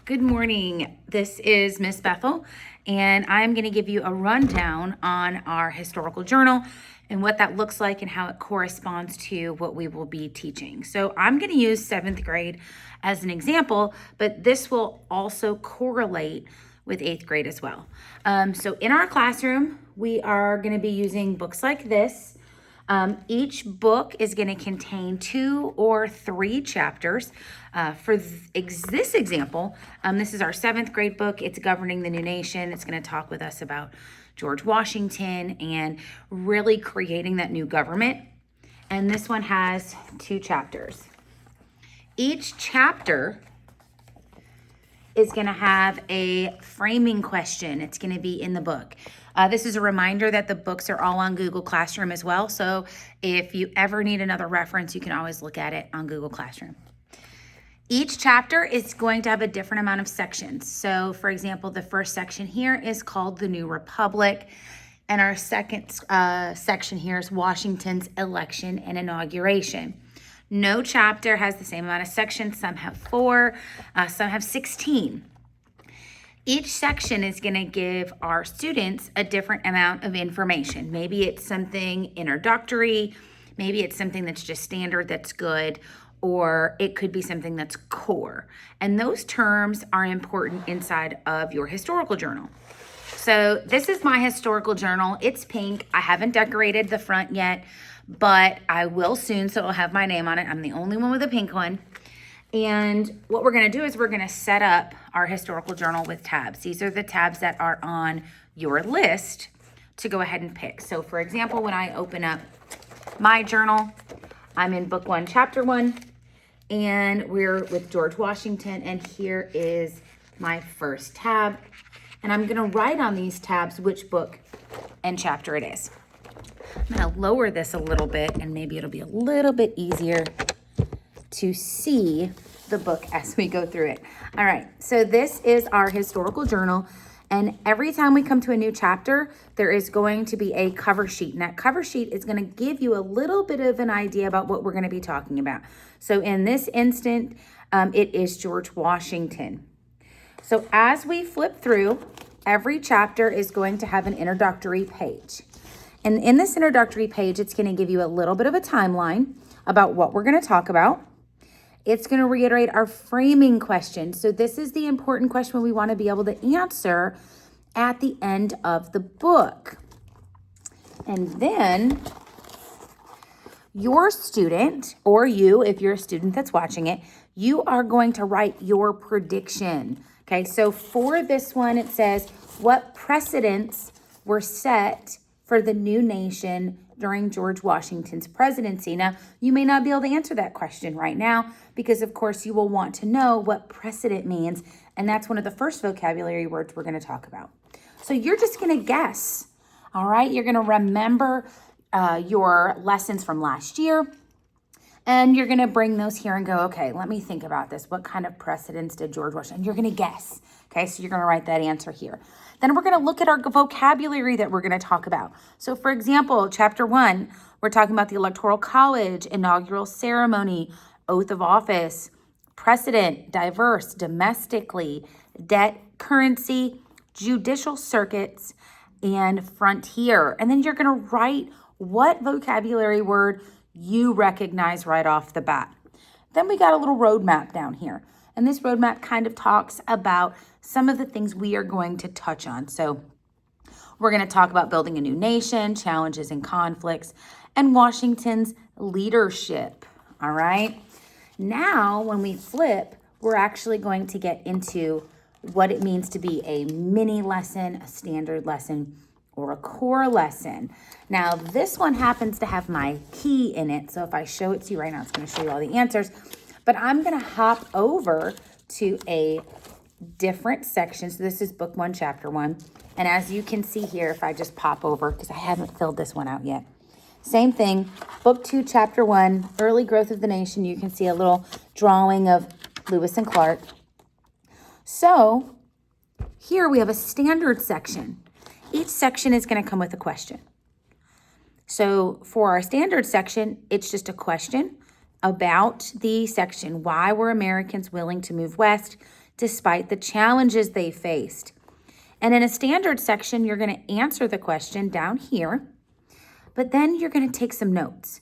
Good morning. This is Miss Bethel, and I'm going to give you a rundown on our historical journal and what that looks like and how it corresponds to what we will be teaching. So I'm going to use 7th grade as an example, but this will also correlate with 8th grade as well. So in our classroom, we are going to be using books like this. Each book is going to contain 2 or 3 chapters. For this example, this is our 7th grade book. It's Governing the New Nation. It's going to talk with us about George Washington and really creating that new government. And this one has 2 chapters. Each chapter is going to have a framing question. It's going to be in the book. This is a reminder that the books are all on Google Classroom as well. So if you ever need another reference, you can always look at it on Google Classroom. Each chapter is going to have a different amount of sections. So for example, the first section here is called The New Republic. And our second section here is Washington's election and inauguration. No chapter has the same amount of sections. Some have 4, some have 16. Each section is going to give our students a different amount of information. Maybe it's something introductory, maybe it's something that's just standard that's good, or it could be something that's core. And those terms are important inside of your historical journal. So this is my historical journal. It's pink. I haven't decorated the front yet, but I will soon, so it'll have my name on it. I'm the only one with a pink one. And what we're going to do is we're going to set up our historical journal with tabs. These are the tabs that are on your list to go ahead and pick. So for example, when I open up my journal, I'm in book 1, chapter 1, and we're with George Washington, and here is my first tab. And I'm going to write on these tabs which book and chapter it is. I'm going to lower this a little bit, and maybe it'll be a little bit easier to see the book as we go through it. All right, so this is our historical journal, and every time we come to a new chapter, there is going to be a cover sheet, and that cover sheet is going to give you a little bit of an idea about what we're going to be talking about. So in this instant, it is George Washington. So as we flip through, every chapter is going to have an introductory page. And in this introductory page, it's going to give you a little bit of a timeline about what we're going to talk about. It's going to reiterate our framing question. So this is the important question we want to be able to answer at the end of the book. And then your student, or you, if you're a student that's watching it, you are going to write your prediction. Okay, so for this one, it says, what precedents were set for the new nation during George Washington's presidency? Now, you may not be able to answer that question right now because, of course, you will want to know what precedent means, and that's one of the first vocabulary words we're going to talk about. So you're just going to guess, all right? You're going to remember your lessons from last year, and you're going to bring those here and go, okay, let me think about this. What kind of precedents did George Washington? You're going to guess, okay? So you're going to write that answer here. Then we're going to look at our vocabulary that we're going to talk about. So for example, chapter 1, we're talking about the Electoral College, inaugural ceremony, oath of office, precedent, diverse, domestically, debt, currency, judicial circuits, and frontier. And then you're going to write what vocabulary word you recognize right off the bat. Then we got a little roadmap down here. And this roadmap kind of talks about some of the things we are going to touch on. So we're going to talk about building a new nation, challenges and conflicts, and Washington's leadership. All right. Now, when we flip, we're actually going to get into what it means to be a mini lesson, a standard lesson, or a core lesson. Now, this one happens to have my key in it. So if I show it to you right now, it's going to show you all the answers. But I'm going to hop over to a different section. So this is book 1, chapter 1. And as you can see here, if I just pop over, because I haven't filled this one out yet. Same thing, book 2, chapter 1, early growth of the nation. You can see a little drawing of Lewis and Clark. So here we have a standard section. Each section is going to come with a question. So for our standard section, it's just a question about the section. Why were Americans willing to move west? despite the challenges they faced. And in a standard section, you're going to answer the question down here, but then you're going to take some notes.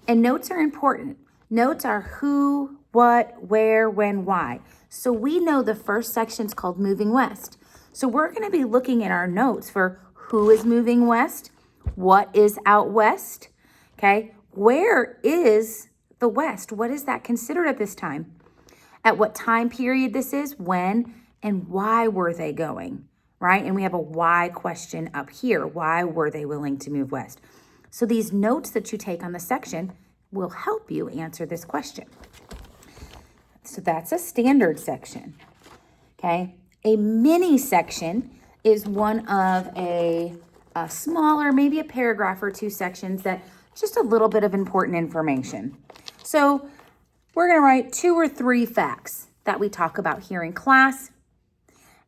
And notes are important. Notes are who, what, where, when, why. So we know the first section is called Moving West. So we're going to be looking at our notes for who is moving west, what is out west, okay? Where is the West? What is that considered at this time? At what time period this is, when, and why were they going, right? And we have a why question up here. Why were they willing to move west? So these notes that you take on the section will help you answer this question. So that's a standard section, okay? A mini section is one of a smaller, maybe a paragraph or two sections that just a little bit of important information. So we're going to write 2 or 3 facts that we talk about here in class.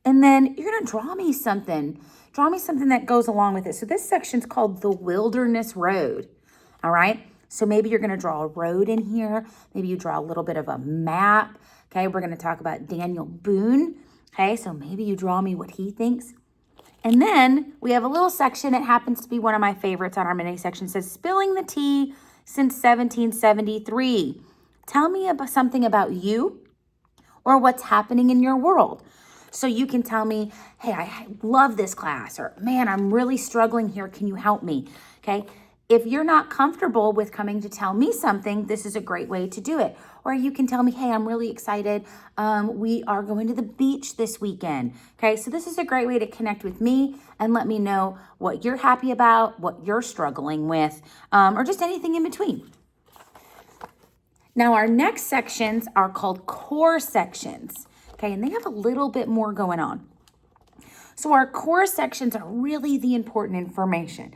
And then you're going to draw me something that goes along with it. So this section's called the Wilderness Road. All right. So maybe you're going to draw a road in here. Maybe you draw a little bit of a map. Okay. We're going to talk about Daniel Boone. Okay. So maybe you draw me what he thinks. And then we have a little section. It happens to be one of my favorites on our mini section. It says, spilling the tea since 1773. Tell me about something about you or what's happening in your world. So you can tell me, hey, I love this class, or man, I'm really struggling here. Can you help me? Okay. If you're not comfortable with coming to tell me something, this is a great way to do it. Or you can tell me, hey, I'm really excited. We are going to the beach this weekend. Okay, so this is a great way to connect with me and let me know what you're happy about, what you're struggling with, or just anything in between. Now, our next sections are called core sections. Okay, and they have a little bit more going on. So our core sections are really the important information.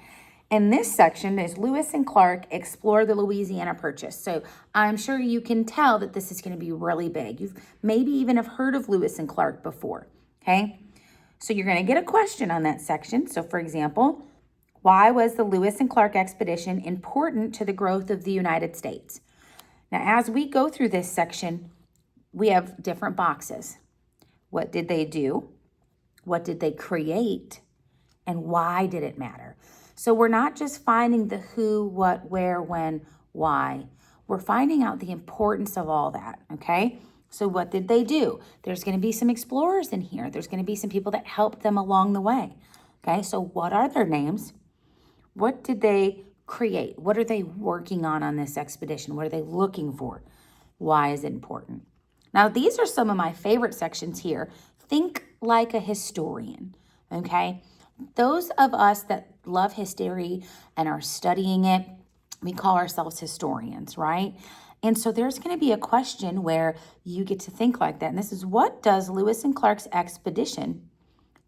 And this section is Lewis and Clark explore the Louisiana Purchase. So I'm sure you can tell that this is going to be really big. You've maybe even have heard of Lewis and Clark before, okay? So you're going to get a question on that section. So for example, why was the Lewis and Clark expedition important to the growth of the United States? Now, as we go through this section, we have different boxes. What did they do? What did they create? And why did it matter? So we're not just finding the who, what, where, when, why. We're finding out the importance of all that, okay? So what did they do? There's going to be some explorers in here. There's going to be some people that helped them along the way, okay? So what are their names? What did they create? What are they working on this expedition? What are they looking for? Why is it important? Now, these are some of my favorite sections here. Think like a historian, okay? Those of us that love history and are studying it, we call ourselves historians, right? And so there's going to be a question where you get to think like that. And this is, what does Lewis and Clark's expedition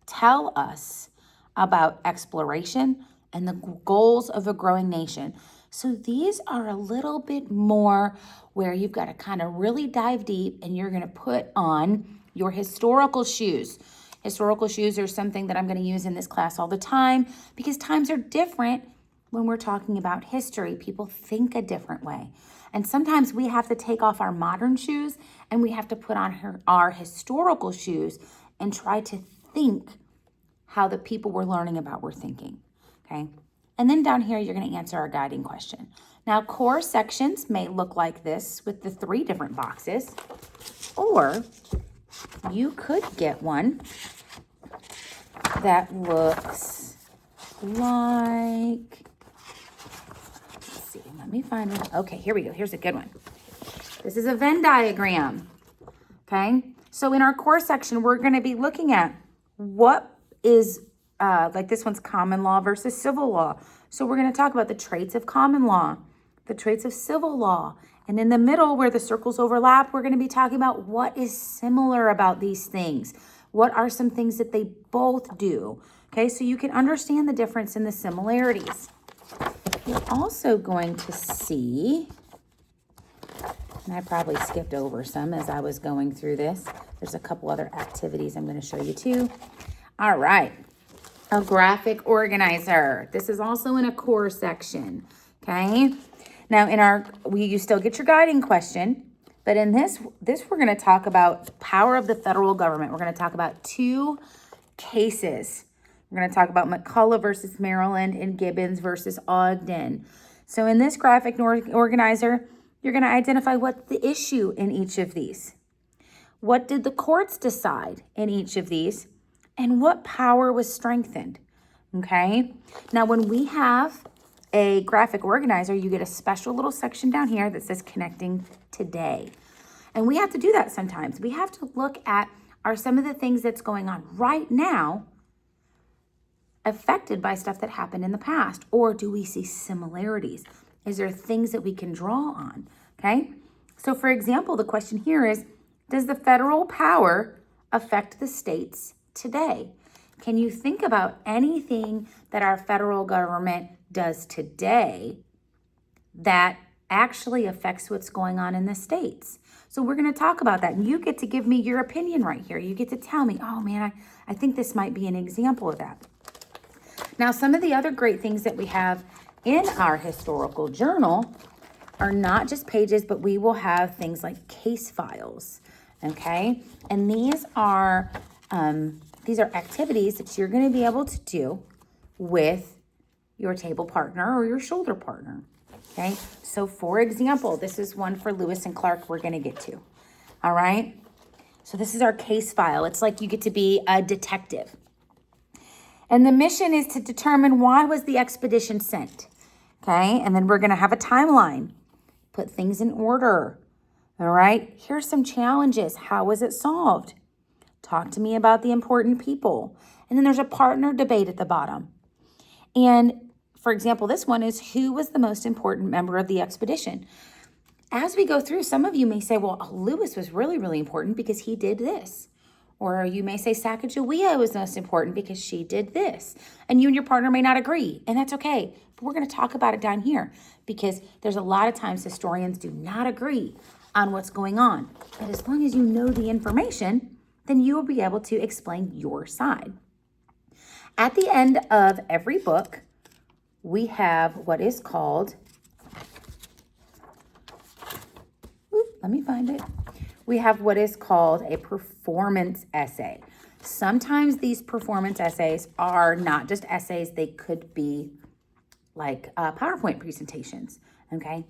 tell us about exploration and the goals of a growing nation? So these are a little bit more where you've got to kind of really dive deep, and you're going to put on your historical shoes. Historical shoes are something that I'm going to use in this class all the time because times are different when we're talking about history. People think a different way. And sometimes we have to take off our modern shoes and we have to put on our historical shoes and try to think how the people we're learning about were thinking, okay? And then down here, you're going to answer our guiding question. Now, core sections may look like this with the 3 different boxes, or you could get one that looks like, let's see, let me find it. Okay, here we go. Here's a good one. This is a Venn diagram, okay? So in our core section, we're going to be looking at what is, like this one's common law versus civil law. So we're going to talk about the traits of common law, the traits of civil law. And in the middle where the circles overlap, we're going to be talking about what is similar about these things. What are some things that they both do? Okay, so you can understand the difference in the similarities. You're also going to see, and I probably skipped over some as I was going through this. There's a couple other activities I'm going to show you too. All right, a graphic organizer. This is also in a core section, okay? Now, you still get your guiding question, But in this we're going to talk about power of the federal government. We're going to talk about two cases. We're going to talk about McCullough versus Maryland and Gibbons versus Ogden. So in this graphic organizer, you're going to identify what's the issue in each of these. What did the courts decide in each of these? And what power was strengthened? Okay. Now, when we have a graphic organizer, you get a special little section down here that says connecting today. And we have to do that sometimes. We have to look at, are some of the things that's going on right now affected by stuff that happened in the past? Or do we see similarities? Is there things that we can draw on? Okay. So for example, the question here is, does the federal power affect the states today? Can you think about anything that our federal government does today that actually affects what's going on in the states? So we're going to talk about that. And you get to give me your opinion right here. You get to tell me, oh man, I think this might be an example of that. Now, some of the other great things that we have in our historical journal are not just pages, but we will have things like case files, okay? And these are activities that you're going to be able to do with your table partner or your shoulder partner, okay? So for example, this is one for Lewis and Clark we're going to get to, all right? So this is our case file. It's like you get to be a detective. And the mission is to determine why was the expedition sent, okay? And then we're going to have a timeline, put things in order, all right? Here's some challenges. How was it solved? Talk to me about the important people. And then there's a partner debate at the bottom. And for example, this one is who was the most important member of the expedition? As we go through, some of you may say, well, Lewis was really, really important because he did this. Or you may say Sacagawea was most important because she did this. And you and your partner may not agree, and that's okay. But we're going to talk about it down here because there's a lot of times historians do not agree on what's going on. But as long as you know the information, then you will be able to explain your side. At the end of every book, we have what is called, let me find it. We have what is called a performance essay. Sometimes these performance essays are not just essays, they could be like PowerPoint presentations, okay?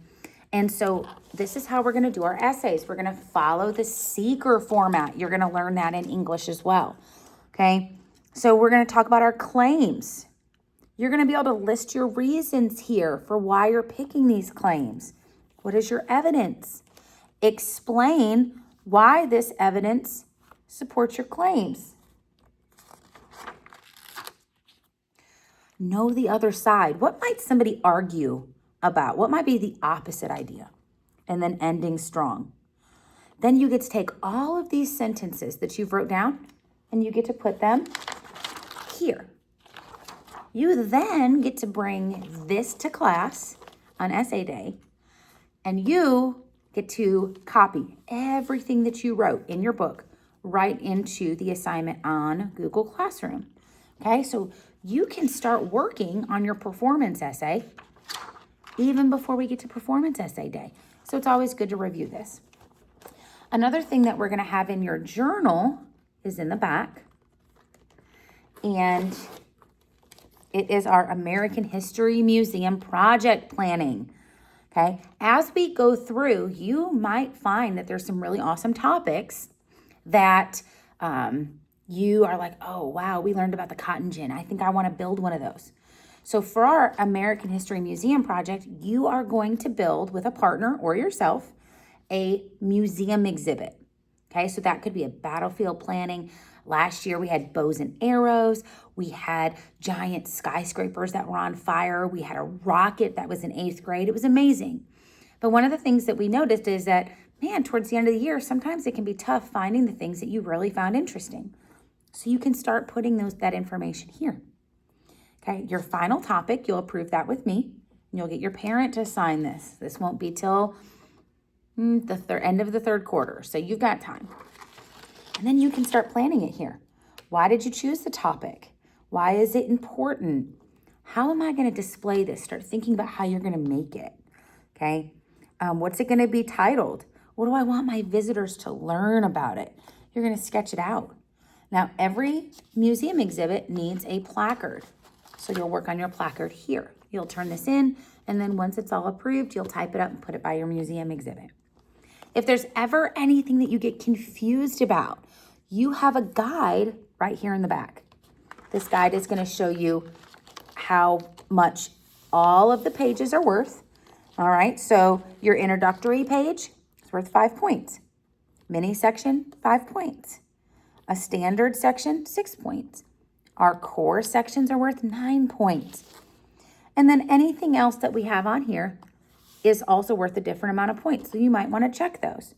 And so this is how we're gonna do our essays. We're gonna follow the Seeker format. You're gonna learn that in English as well, okay? So we're gonna talk about our claims. You're gonna be able to list your reasons here for why you're picking these claims. What is your evidence? Explain why this evidence supports your claims. Know the other side. What might somebody argue about? What might be the opposite idea? And then ending strong. Then you get to take all of these sentences that you've wrote down and you get to put them here. You then get to bring this to class on essay day, and you get to copy everything that you wrote in your book right into the assignment on Google Classroom. Okay, so you can start working on your performance essay even before we get to performance essay day. So it's always good to review this. Another thing that we're going to have in your journal is in the back, and it is our American History Museum project planning. Okay, as we go through, you might find that there's some really awesome topics that you are like, oh, wow, we learned about the cotton gin. I think I want to build one of those. So for our American History Museum project, you are going to build with a partner or yourself a museum exhibit. Okay, so that could be a battlefield planning. Last year we had bows and arrows. We had giant skyscrapers that were on fire. We had a rocket that was in 8th grade. It was amazing. But one of the things that we noticed is that, man, towards the end of the year, sometimes it can be tough finding the things that you really found interesting. So you can start putting that information here. Okay, your final topic, you'll approve that with me. And you'll get your parent to sign this. This won't be till the end of the 3rd quarter. So you've got time. And then you can start planning it here. Why did you choose the topic? Why is it important? How am I going to display this? Start thinking about how you're going to make it. Okay. What's it going to be titled? What do I want my visitors to learn about it? You're going to sketch it out. Now, every museum exhibit needs a placard. So you'll work on your placard here. You'll turn this in, and then once it's all approved, you'll type it up and put it by your museum exhibit. If there's ever anything that you get confused about, you have a guide right here in the back. This guide is going to show you how much all of the pages are worth. All right, so your introductory page is worth 5 points. Mini section, 5 points. A standard section, 6 points. Our core sections are worth 9 points. And then anything else that we have on here is also worth a different amount of points. So you might want to check those.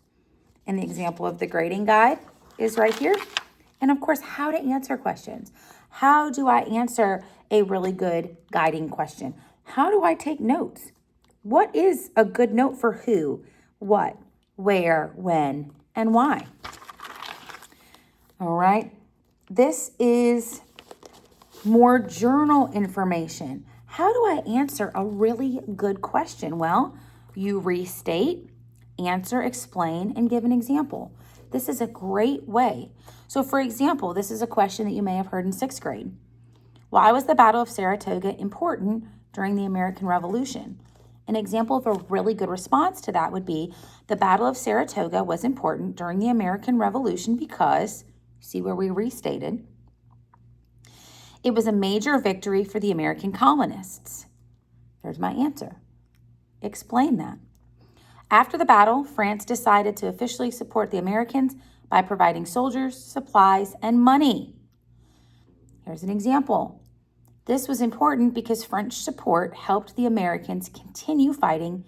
And the example of the grading guide is right here. And of course, how to answer questions. How do I answer a really good guiding question? How do I take notes? What is a good note for who, what, where, when, and why? All right. This is more journal information. How do I answer a really good question? Well, you restate, answer, explain, and give an example. This is a great way. So for example, this is a question that you may have heard in 6th grade. Why was the Battle of Saratoga important during the American Revolution? An example of a really good response to that would be, the Battle of Saratoga was important during the American Revolution because, see where we restated, it was a major victory for the American colonists. There's my answer. Explain that. After the battle, France decided to officially support the Americans by providing soldiers, supplies, and money. Here's an example. This was important because French support helped the Americans continue fighting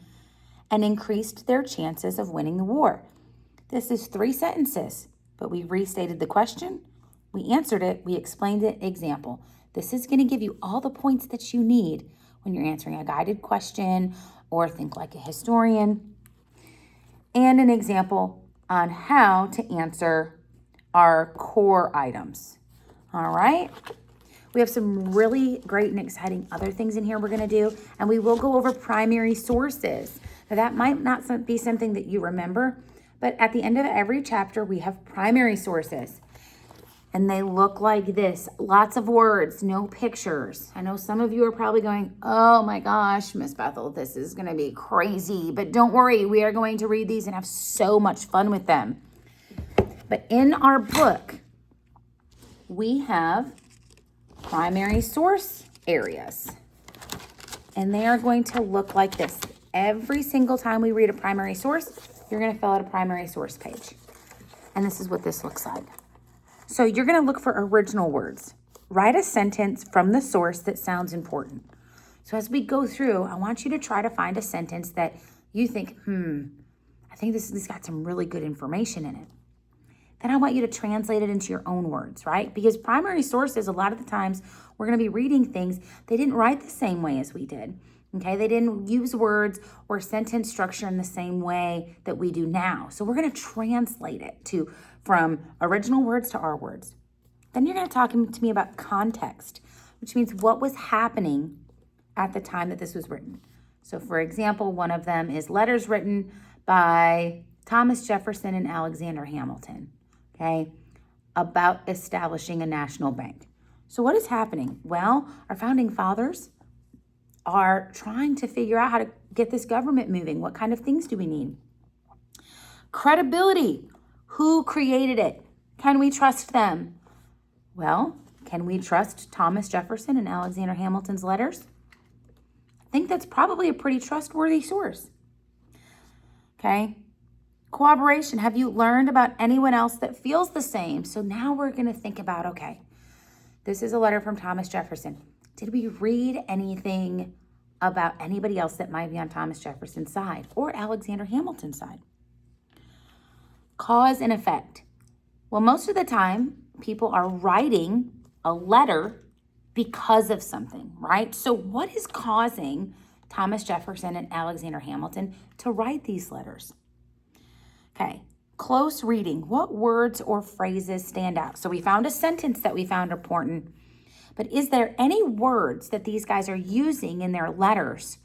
and increased their chances of winning the war. This is 3 sentences, but we restated the question, we answered it, we explained it, example. This is going to give you all the points that you need when you're answering a guided question or think like a historian, and an example on how to answer our core items. All right. We have some really great and exciting other things in here we're going to do, and we will go over primary sources. Now, that might not be something that you remember, but at the end of every chapter, we have primary sources, and they look like this. Lots of words, no pictures. I know some of you are probably going, oh my gosh, Miss Bethel, this is going to be crazy, but don't worry, we are going to read these and have so much fun with them. But in our book, we have primary source areas, and they are going to look like this. Every single time we read a primary source, you're going to fill out a primary source page, and this is what this looks like. So you're going to look for original words. Write a sentence from the source that sounds important. So as we go through, I want you to try to find a sentence that you think, I think this has got some really good information in it. Then I want you to translate it into your own words, right? Because primary sources, a lot of the times, we're going to be reading things they didn't write the same way as we did. Okay, they didn't use words or sentence structure in the same way that we do now. So we're going to translate it from original words to our words. Then you're going to talk to me about context, which means what was happening at the time that this was written. So for example, one of them is letters written by Thomas Jefferson and Alexander Hamilton, okay, about establishing a national bank. So what is happening? Well, our founding fathers are trying to figure out how to get this government moving. What kind of things do we need? Credibility. Who created it? Can we trust them? Well, can we trust Thomas Jefferson and Alexander Hamilton's letters? I think that's probably a pretty trustworthy source. Okay. Cooperation. Have you learned about anyone else that feels the same? So now we're going to think about, okay, this is a letter from Thomas Jefferson. Did we read anything about anybody else that might be on Thomas Jefferson's side or Alexander Hamilton's side? Cause and effect. Well, most of the time, people are writing a letter because of something, right? So what is causing Thomas Jefferson and Alexander Hamilton to write these letters? Okay, close reading. What words or phrases stand out? So we found a sentence that we found important. But is there any words that these guys are using in their letters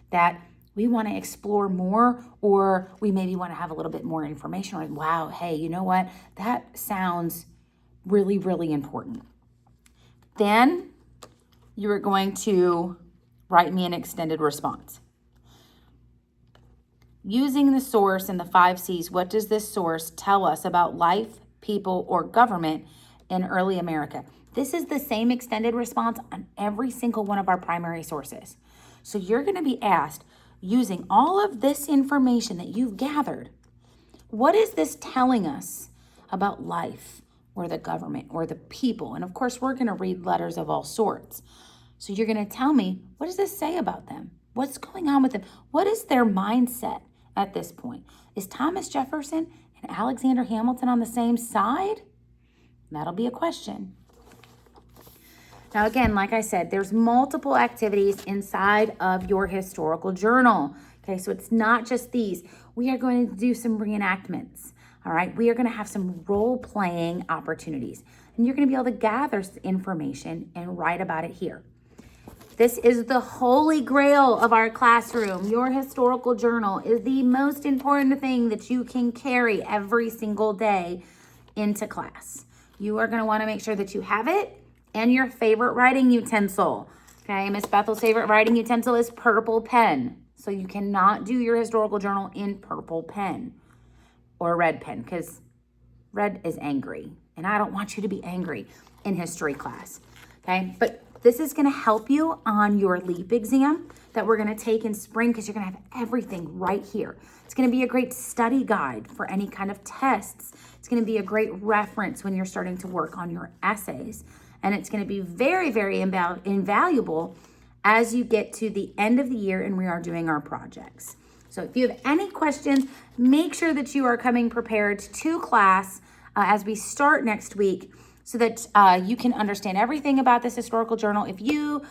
that we want to explore more, or we maybe want to have a little bit more information, or wow, hey, you know what? That sounds really, really important. Then you are going to write me an extended response. Using the source and the 5 C's, what does this source tell us about life, people, or government in early America? This is the same extended response on every single one of our primary sources. So you're going to be asked, using all of this information that you've gathered, what is this telling us about life or the government or the people? And of course, we're going to read letters of all sorts. So you're going to tell me, what does this say about them? What's going on with them? What is their mindset at this point? Is Thomas Jefferson and Alexander Hamilton on the same side? That'll be a question. Now, again, like I said, there's multiple activities inside of your historical journal. Okay, so it's not just these. We are going to do some reenactments. All right, we are going to have some role-playing opportunities. And you're going to be able to gather information and write about it here. This is the holy grail of our classroom. Your historical journal is the most important thing that you can carry every single day into class. You are going to want to make sure that you have it and your favorite writing utensil. Okay, Miss Bethel's favorite writing utensil is purple pen. So you cannot do your historical journal in purple pen or red pen, because red is angry. And I don't want you to be angry in history class. Okay, but this is going to help you on your LEAP exam that we're going to take in spring, because you're going to have everything right here. It's going to be a great study guide for any kind of tests. It's going to be a great reference when you're starting to work on your essays. And it's going to be very, very invaluable as you get to the end of the year and we are doing our projects. So if you have any questions, make sure that you are coming prepared to class as we start next week, so that you can understand everything about this historical journal. If you,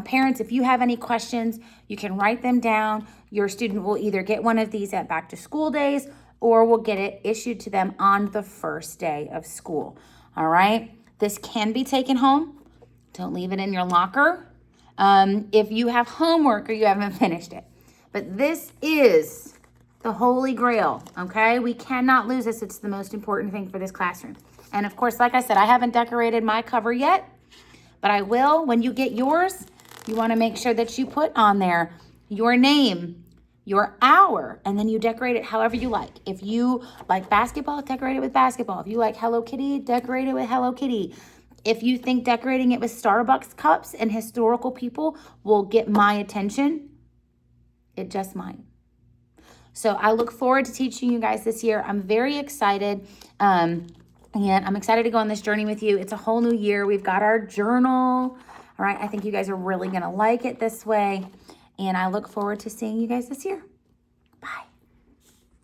parents, if you have any questions, you can write them down. Your student will either get one of these at back to school days, or will get it issued to them on the first day of school. All right. This can be taken home. Don't leave it in your locker if you have homework or you haven't finished it. But this is the holy grail, okay? We cannot lose this. It's the most important thing for this classroom. And of course, like I said, I haven't decorated my cover yet, but I will. When you get yours, you want to make sure that you put on there your name, your hour, and then you decorate it however you like. If you like basketball, decorate it with basketball. If you like Hello Kitty, decorate it with Hello Kitty. If you think decorating it with Starbucks cups and historical people will get my attention, it just might. So I look forward to teaching you guys this year. I'm very excited. And I'm excited to go on this journey with you. It's a whole new year. We've got our journal. All right. I think you guys are really going to like it this way. And I look forward to seeing you guys this year. Bye.